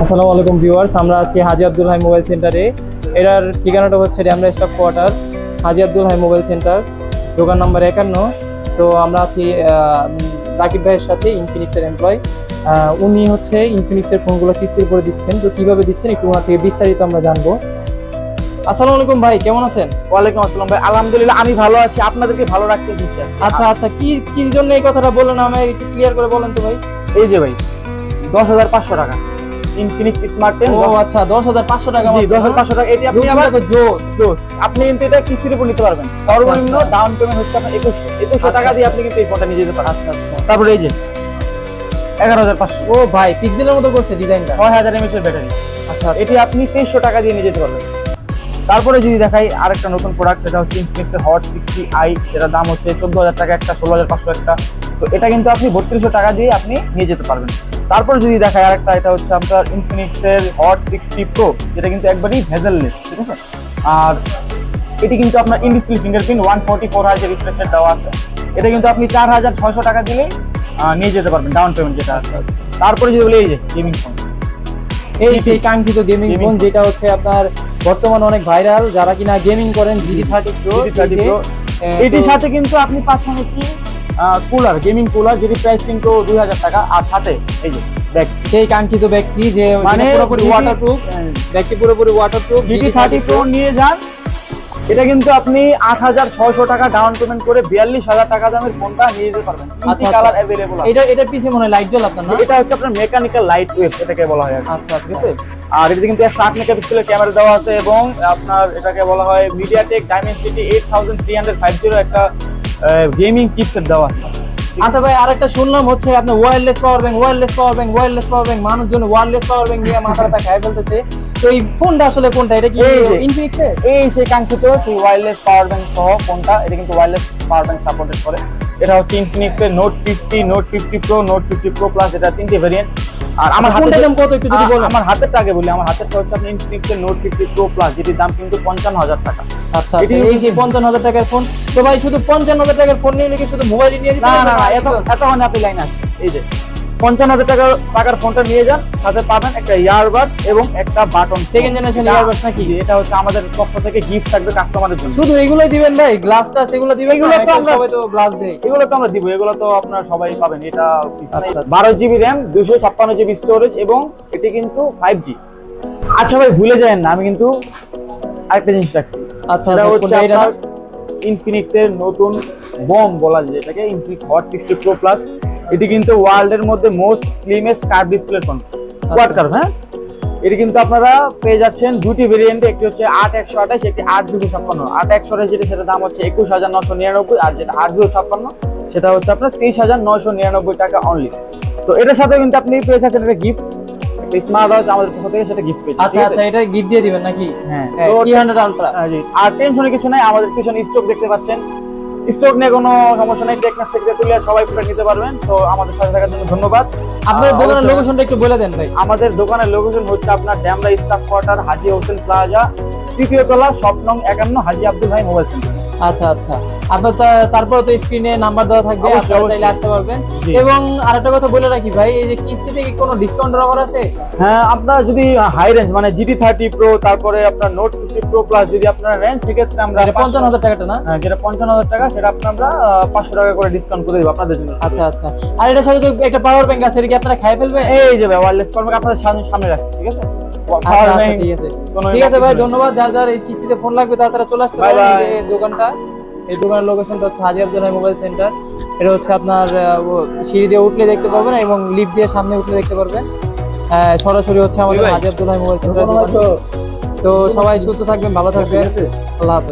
আসসালামু আলাইকুম ভিউয়ার্স, আমরা আছি হাজী আব্দুল হাই মোবাইল সেন্টারে। এটার ঠিকানাটা হচ্ছে ড্যামরা স্টাফ কোয়ার্টার, হাজী আব্দুল হাই মোবাইল সেন্টার, দোকান নম্বর 51। তো আমরা আছি রাকিব ভাইয়ের সাথে, ইনফিনিক্সের এমপ্লয়। উনি হচ্ছে ইনফিনিক্সের ফোনগুলো কিস্তির উপরে দিচ্ছেন। তো কীভাবে দিচ্ছেন একটু ওনার থেকে বিস্তারিত আমরা জানবো। আসসালামু আলাইকুম ভাই, কেমন আছেন? ওয়ালাইকুম আসসালাম ভাই, আলহামদুলিল্লাহ আমি ভালো আছি। আপনাদেরকে ভালো রাখতে দিচ্ছি। আচ্ছা আচ্ছা, কি জন্য এই কথাটা বললেন আমায় একটু ক্লিয়ার করে বলেন তো ভাই। এই যে ভাই 10,500 টাকা ইনফিনিক্স স্মার্ট 10। ও আচ্ছা, 10,500 টাকা। জি 10,500 টাকা। এটি আপনি আবার আপনি কিন্তু এটা কিস্তির উপর নিতে পারবেন। সর্বনিম্ন ডাউন পেমেন্ট হচ্ছে আপনার 2100 টাকা দিয়ে আপনি কিন্তু এই ফোনটা নিয়ে যেতে পারেন। আচ্ছা আচ্ছা। তারপরে এই যে 11,500। ও ভাই, পিক্সেলের মতো করছে ডিজাইনটা। 6000 mAh এর ব্যাটারি। আচ্ছা, এটি আপনি 2300 টাকা দিয়ে নিয়ে যেতে পারবেন। তারপরে যদি দেখাই আরেকটা নতুন প্রোডাক্ট, সেটা হচ্ছে ইনফিনিক্সের হট 60i, যেটার দাম হচ্ছে 14,000 টাকা একটা, 16,500 একটা। তো এটা কিন্তু আপনি 3200 টাকা দিয়ে আপনি নিয়ে যেতে পারবেন। তারপরে যদি দেখাই আরেকটা, এটা হচ্ছে আপনার ইনফিনিক্সের হট 60 প্রো, যেটা কিন্তু একবারই ভেজেললেস, ঠিক আছে। আর এটি কিন্তু আপনার in display fingerprint 144 Hz refresh rate দেওয়া আছে। এটা কিন্তু আপনি 4600 টাকা দিলে নিয়ে যেতে পারবেন, ডাউন পেমেন্ট যেটা আছে। তারপরে যদি বলি এই যে গেমিং ফোন, এই সেই কাঙ্ক্ষিত গেমিং ফোন, যেটা হচ্ছে আপনার বর্তমানে অনেক ভাইরাল, যারা কিনা গেমিং করেন, GT30 Pro। এটির সাথে কিন্তু আপনি পাচ্ছেন একটি কুলার, গেমিং কুলার, যেটি প্রাইস কিন্তু 2000 টাকা। আর সাথে এই যে ব্যাগ, সেই কাঙ্ক্ষিত ব্যক্তি যে মানে পুরোপুরি ওয়াটারপ্রুফ, ব্যাগটি পুরোপুরি ওয়াটারপ্রুফ GT30 Pro নিয়ে যান। এটা কিন্তু আপনি 8600 টাকা ডাউন পেমেন্ট করে 42,000 টাকা দামের ফোনটা নিয়ে যেতে পারবেন। তিনটি কালার अवेलेबल আছে। এটা পিছে মনে হয় লাইট জ্বল আপনার না? এটা হচ্ছে আপনার মেকানিক্যাল লাইট ওয়েট, এটাকে বলা হয়। আচ্ছা আচ্ছা। আর এটাতে কিন্তু 108 মেগাপিক্সেলের ক্যামেরা দেওয়া আছে, এবং আপনার এটাকে বলা হয় মিডিয়াটেক ডাইমেনসিটি 8350 একটা গেমিং চিপসেট দেওয়া আছে। আচ্ছা ভাই, আরেকটা শুনলাম হচ্ছে আপনার ওয়্যারলেস পাওয়ার ব্যাংক, মানুষজন ওয়্যারলেস পাওয়ার ব্যাংক নিয়ে মাথাটা খায় ফেলতেছে। তো এই ফোনটা আসলে কোনটা? এটা কি ইনফিনিক্সের? এই সেই কাঙ্ক্ষিত সেই ওয়্যারলেস পাওয়ার ব্যাংক সহ ফোনটা। এটা কিন্তু ওয়্যারলেস পাওয়ার ব্যাংক সাপোর্টেড করে। এটা হচ্ছে ইনফিনিক্সের note 50, note 50 pro, note 50 pro plus, এটা তিনটে ভেরিয়েন্ট। আর আমার হাতের দাম কত একটু যদি বলেন। আমার হাতেরটা আগে বলি। আমার হাতেরটা হচ্ছে আপনি ইনফিনিক্সের নোট 50 প্রো প্লাস, যেটির দাম কিন্তু 55,000 টাকা। আচ্ছা, এই সেই 55,000 টাকার ফোন। তো ভাই শুধু 55,000 টাকার ফোন নিয়ে নাকি শুধু মোবাইল নিয়ে দিতে? না, এতক্ষণ আপনি লাইন আসছে। এই যে 55,000 টাকার ফোনটা নিয়ে যান, সাথে পাবেন একটা ইয়ারবাডস এবং একটা বাটন, সেকেন্ড জেনারেশন ইয়ারবাডস নাকি? এটা হচ্ছে আমাদের পক্ষ থেকে গিফট থাকবে কাস্টমারের জন্য। শুধু এগুলোই দিবেন ভাই? গ্লাসটা সেগুলো দিবেন? এগুলো তো আমরা সবাই তো গ্লাস দেয়। এগুলো তো আমরা দিব, এগুলো তো আপনারা সবাই পাবেন। এটা আচ্ছা। 12 জিবি র্যাম, 256 জিবি স্টোরেজ, এবং এটি কিন্তু 5G। আচ্ছা ভাই, ভুলে যাবেন না, আমি কিন্তু আরেকটা জিনিস রাখছি। আচ্ছা, এটা ইনফিনিক্সের নতুন বম বলা যায় যেটাকে, ইনফিনিক্স হট 60 প্রো প্লাস। এটি কিন্তু ওয়ার্ল্ডের মধ্যে most slimmest curve display phone, quad curve. হ্যাঁ, এটি কিন্তু আপনারা পেয়ে যাচ্ছেন দুটি ভেরিয়েন্টে। একটি হচ্ছে 8128, একটি 8256। 8128 যেটা, সেটা দাম হচ্ছে 21,999, আর যেটা 8256 সেটা হচ্ছে আপনার 23,999 টাকা অনলি। তো এটার সাথে কিন্তু আপনি পেয়ে যাচ্ছেন একটা গিফট, স্মার্ট ওয়াচ আমাদের পক্ষ থেকে, সেটা গিফট পেয়েছেন। আচ্ছা আচ্ছা, এটা গিফট দিয়ে দিবেন নাকি? হ্যাঁ, 300 আলট্রা। আর টেনশনের কিছু নাই, আমাদের পিছনে স্টক দেখতে পাচ্ছেন। স্টক নিয়ে কোনো সমস্যা নেই, টেকনাফ থেকে তুলে সবাই পুরো নিতে পারবেন। তো আমাদের সাথে থাকার জন্য ধন্যবাদ। আপনাদের দোকানের লোকেশনটা একটু বলে দেন ভাই। আমাদের দোকানের লোকেশন হচ্ছে আপনার ড্যামরা স্টাফ কোয়ার্টার, হাজী হোসেন প্লাজা, 3য় তলা, শপ নং 51, হাজী আব্দুল হাই মোবাইল সেন্টার। আচ্ছা আচ্ছা, আপনার তারপরে তো স্ক্রিনে নাম্বার দেওয়া থাকবে, আপনারা চাইলে আসতে পারবেন। এবং আরেকটা কথা বলে রাখি ভাই, এই যে কিস্তিতে কি কোনো ডিসকাউন্টের অফার আছে? হ্যাঁ, আপনারা যদি হাই রেঞ্জ মানে GT30 প্রো, তারপরে আপনার নোট 50 প্রো প্লাস যদি আপনারা নেন, সেক্ষেত্রে আমরা 55,000 টাকাটা না? হ্যাঁ, যেটা 55,000 টাকা, সেটা আমরা 500 টাকা করে ডিসকাউন্ট করে দেব আপনাদের জন্য। আচ্ছা আচ্ছা। আর এটার সাথে তো একটা পাওয়ার ব্যাংক আছে, এটা কি আপনারা খাই ফেলবেন? এই যে ওয়্যারলেস পাওয়ার ব্যাংক আপনাদের সামনে রাখছি, ঠিক আছে। ঠিক আছে ভাই, ধন্যবাদ। যার এই কিস্তিতে ফোন লাগবে তারা চলে আসতে পারেন। এই দোকানটা, এই দোকানের লোকেশনটা হচ্ছে হাজী আব্দুল হাই মোবাইল সেন্টার। এটা হচ্ছে আপনার সিঁড়ি দিয়ে উঠলে দেখতে পাবেন, এবং লিফট দিয়ে সামনে উঠলে দেখতে পারবেন। সরাসরি হচ্ছে আমাদের হাজী আব্দুল হাই মোবাইল সেন্টার। তো সবাই সুস্থ থাকবেন, ভালো থাকবেন, আল্লাহ হাফেজ।